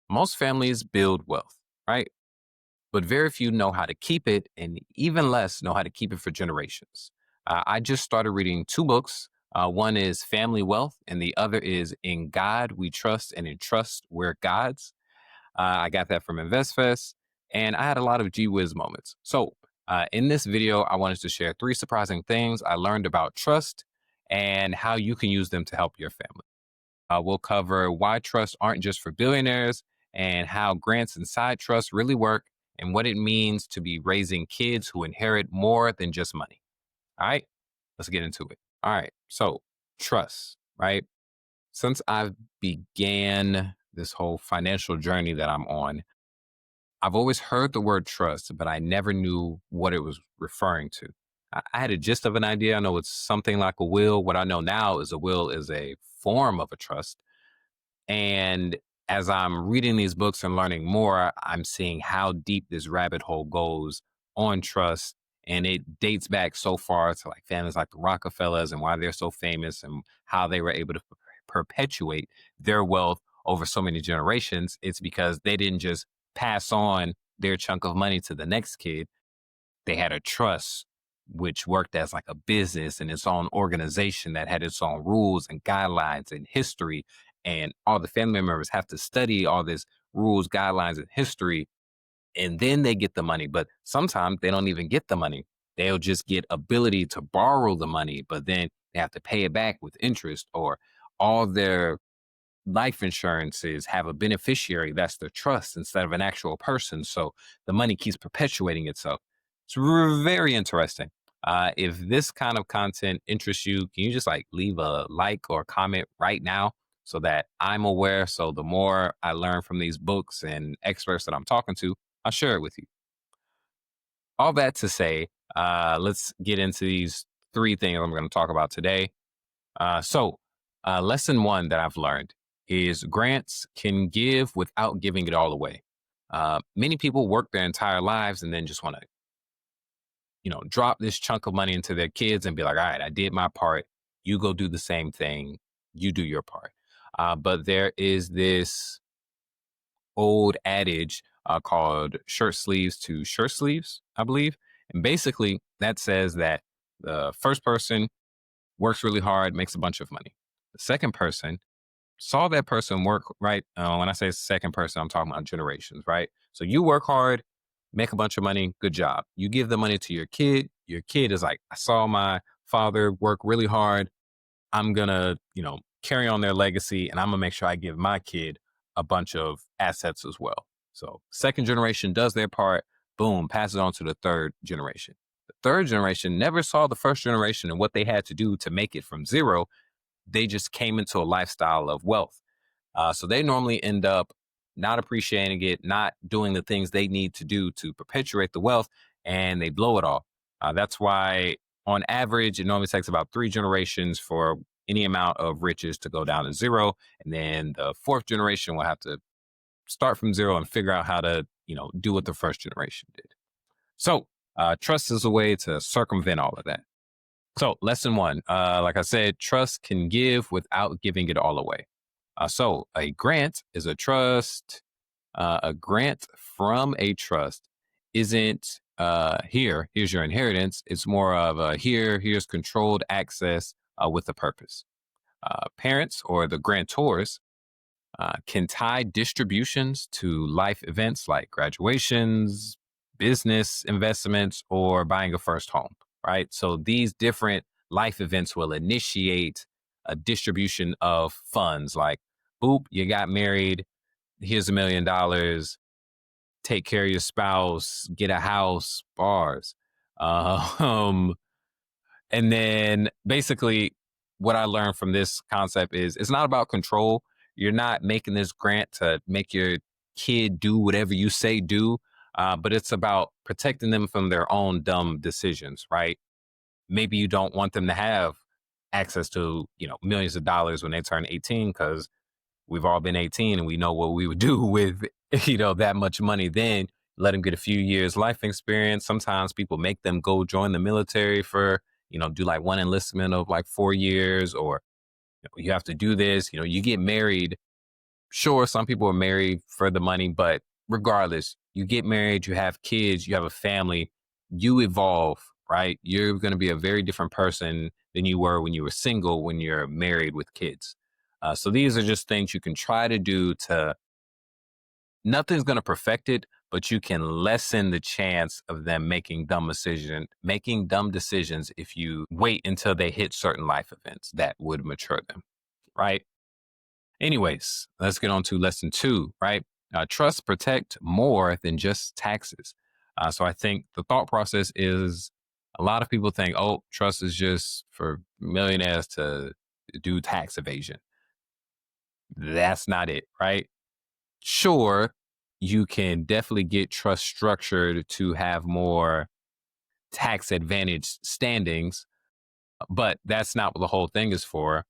Most families build wealth, right? But very few know how to keep it, and even less know how to keep it for generations. I just started reading two books. One is Family Wealth, and the other is In God We Trust, and in Trust We're God's. I got that from InvestFest, and I had a lot of G Wiz moments. So, in this video, I wanted to share three surprising things I learned about trust and how you can use them to help your family. We'll cover why trusts aren't just for billionaires and how grants and side trusts really work and what it means to be raising kids who inherit more than just money. All right, let's get into it. All right, so trust, right? Since I've began this whole financial journey that I'm on, I've always heard the word trust, but I never knew what it was referring to. I had a gist of an idea. I know it's something like a will. What I know now is a will is a form of a trust, and as I'm reading these books and learning more, I'm seeing how deep this rabbit hole goes on trust. And it dates back so far to like families like the Rockefellers and why they're so famous and how they were able to perpetuate their wealth over so many generations. It's because they didn't just pass on their chunk of money to the next kid. They had a trust which worked as like a business and its own organization that had its own rules and guidelines and history. And all the family members have to study all this rules, guidelines, and history, and then they get the money. But sometimes they don't even get the money. They'll just get ability to borrow the money, but then they have to pay it back with interest, or all their life insurances have a beneficiary that's the trust instead of an actual person. So the money keeps perpetuating itself. It's very interesting. If this kind of content interests you, can you just like leave a like or comment right now so that I'm aware? So the more I learn from these books and experts that I'm talking to, I'll share it with you. All that to say, let's get into these three things I'm going to talk about today. Lesson one that I've learned is grants can give without giving it all away. Many people work their entire lives and then just want to, drop this chunk of money into their kids and be like, all right, I did my part. You go do the same thing. You do your part. But there is this old adage called shirt sleeves to shirt sleeves, I believe. And basically, that says that the first person works really hard, makes a bunch of money. The second person saw that person work, right? When I say second person, I'm talking about generations, right? So you work hard, make a bunch of money, good job. You give the money to your kid. Your kid is like, I saw my father work really hard. I'm gonna, carry on their legacy, and I'm gonna make sure I give my kid a bunch of assets as well. So second generation does their part, boom, pass it on to the third generation. The third generation never saw the first generation and what they had to do to make it from zero. They just came into a lifestyle of wealth. So they normally end up not appreciating it, not doing the things they need to do to perpetuate the wealth, and they blow it all. That's why, on average, it normally takes about three generations for any amount of riches to go down to zero. And then the fourth generation will have to start from zero and figure out how to, do what the first generation did. So, trust is a way to circumvent all of that. So, lesson one, like I said, trust can give without giving it all away. A grant is a trust. A grant from a trust isn't here's your inheritance. It's more of a here's controlled access with a purpose. Parents or the grantors can tie distributions to life events like graduations, business investments, or buying a first home, right? So these different life events will initiate a distribution of funds like, boop, you got married, here's $1 million, take care of your spouse, get a house, bars. Um, and then basically, what I learned from this concept is it's not about control. You're not making this grant to make your kid do whatever you say do, but it's about protecting them from their own dumb decisions, right? Maybe you don't want them to have access to, millions of dollars when they turn 18 because we've all been 18 and we know what we would do with, that much money then. Let them get a few years life experience. Sometimes people make them go join the military for, do like one enlistment of like 4 years, or you have to do this, you get married Sure, some people are married for the money, but regardless, you get married, you have kids, you have a family, you evolve, right? You're going to be a very different person than you were when you were single, when you're married with kids. So these are just things you can try to do to, nothing's going to perfect it, but you can lessen the chance of them making dumb decisions if you wait until they hit certain life events that would mature them, right? Anyways, let's get on to lesson two, right? Trust protect more than just taxes. So I think the thought process is, a lot of people think, oh, trust is just for millionaires to do tax evasion. That's not it, right? Sure, you can definitely get trust structured to have more tax advantage standings, but that's not what the whole thing is for.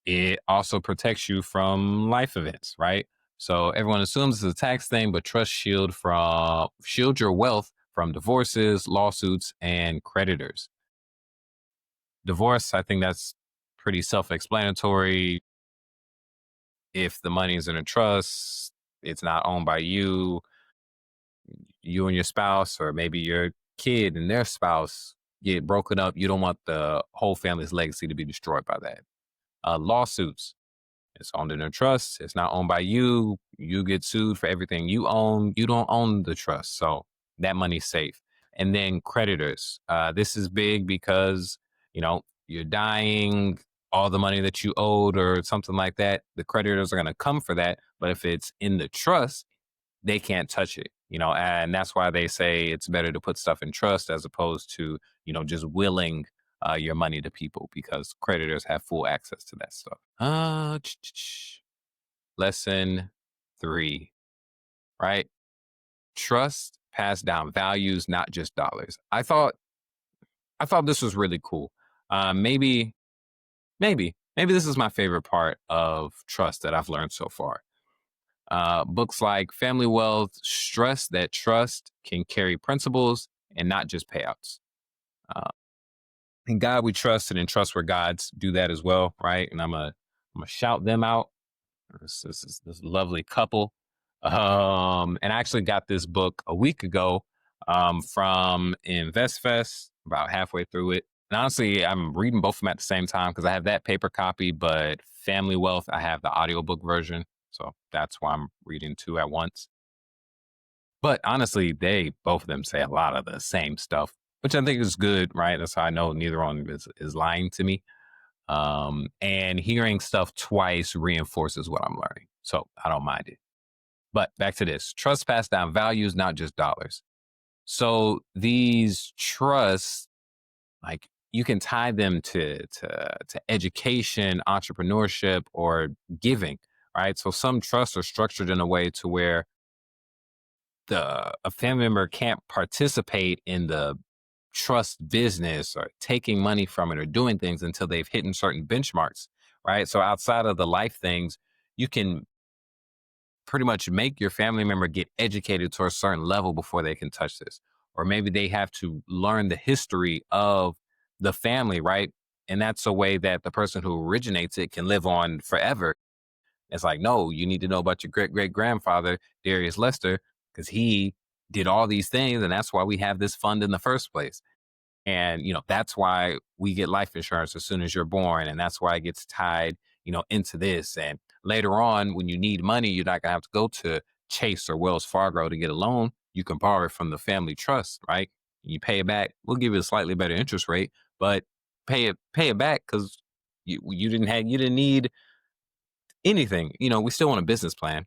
It also protects you from life events, right? So everyone assumes it's a tax thing, but trust shield your wealth from divorces, lawsuits, and creditors. Divorce, I think that's pretty self-explanatory. If the money is in a trust, it's not owned by you, you and your spouse, or maybe your kid and their spouse get broken up. You don't want the whole family's legacy to be destroyed by that. Lawsuits, it's owned in a trust. It's not owned by you. You get sued for everything you own. You don't own the trust. So that money's safe. And then creditors. This is big because, you're dying, all the money that you owed or something like that, the creditors are going to come for that. But if it's in the trust, they can't touch it, and that's why they say it's better to put stuff in trust as opposed to, just willing your money to people, because creditors have full access to that stuff. Lesson three, right? Trust pass down values, not just dollars. I thought this was really cool. Maybe this is my favorite part of trust that I've learned so far. Books like Family Wealth stress that trust can carry principles and not just payouts. Uh, in God we trust, and in Trust Where Gods do that as well, right? And I'm gonna shout them out. This lovely couple. And I actually got this book a week ago from InvestFest, about halfway through it. And honestly, I'm reading both of them at the same time because I have that paper copy, but Family Wealth, I have the audiobook version. So that's why I'm reading two at once. But honestly, they both of them say a lot of the same stuff, which I think is good, right? That's how I know neither one is lying to me. And hearing stuff twice reinforces what I'm learning. So I don't mind it. But back to this, trust pass down values, not just dollars. So these trusts, like, you can tie them to education, entrepreneurship, or giving, right? So some trusts are structured in a way to where a family member can't participate in the trust business or taking money from it or doing things until they've hit certain benchmarks, right? So outside of the life things, you can pretty much make your family member get educated to a certain level before they can touch this. Or maybe they have to learn the history of the family, right? And that's a way that the person who originates it can live on forever. It's like, no, you need to know about your great great grandfather, Darius Lester, because he did all these things. And that's why we have this fund in the first place. And, that's why we get life insurance as soon as you're born. And that's why it gets tied, into this. And later on, when you need money, you're not going to have to go to Chase or Wells Fargo to get a loan. You can borrow it from the family trust, right? You pay it back. We'll give you a slightly better interest rate, but pay it back because you didn't need anything. We still want a business plan.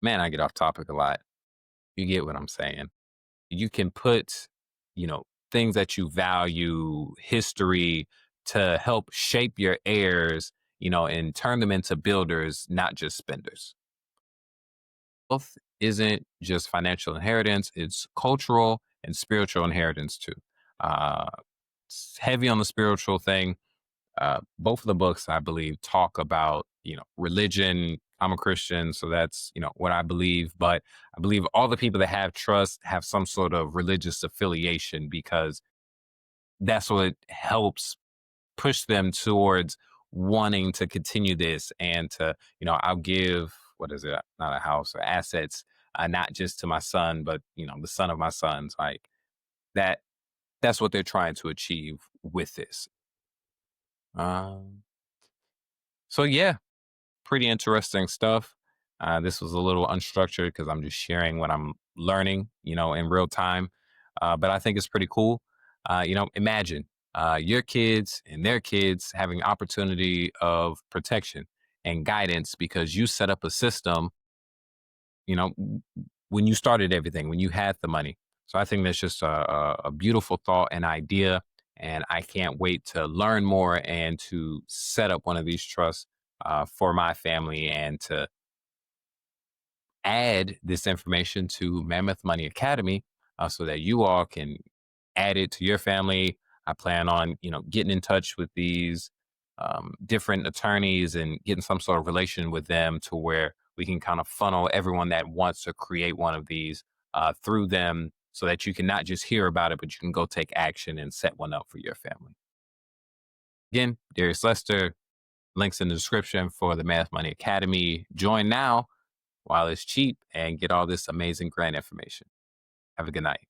Man, I get off topic a lot. You get what I'm saying. You can put, things that you value, history, to help shape your heirs, and turn them into builders, not just spenders. Wealth isn't just financial inheritance, it's cultural and spiritual inheritance too. Uh, it's heavy on the spiritual thing. Both of the books, I believe, talk about, religion. I'm a Christian, so that's, what I believe. But I believe all the people that have trust have some sort of religious affiliation, because that's what helps push them towards wanting to continue this and to, I'll give, what is it, not a house or assets, not just to my son, but, the son of my sons. Like that, that's what they're trying to achieve with this. Um, so yeah, pretty interesting stuff. This was a little unstructured because I'm just sharing what I'm learning, in real time. But I think it's pretty cool. Imagine your kids and their kids having opportunity of protection and guidance because you set up a system, when you started everything, when you had the money. So I think that's just a beautiful thought and idea. And I can't wait to learn more and to set up one of these trusts for my family and to add this information to Mammoth Money Academy so that you all can add it to your family. I plan on, getting in touch with these different attorneys and getting some sort of relation with them to where we can kind of funnel everyone that wants to create one of these through them so that you can not just hear about it, but you can go take action and set one up for your family. Again, Darius Lester, links in the description for the Math Money Academy. Join now while it's cheap and get all this amazing grant information. Have a good night.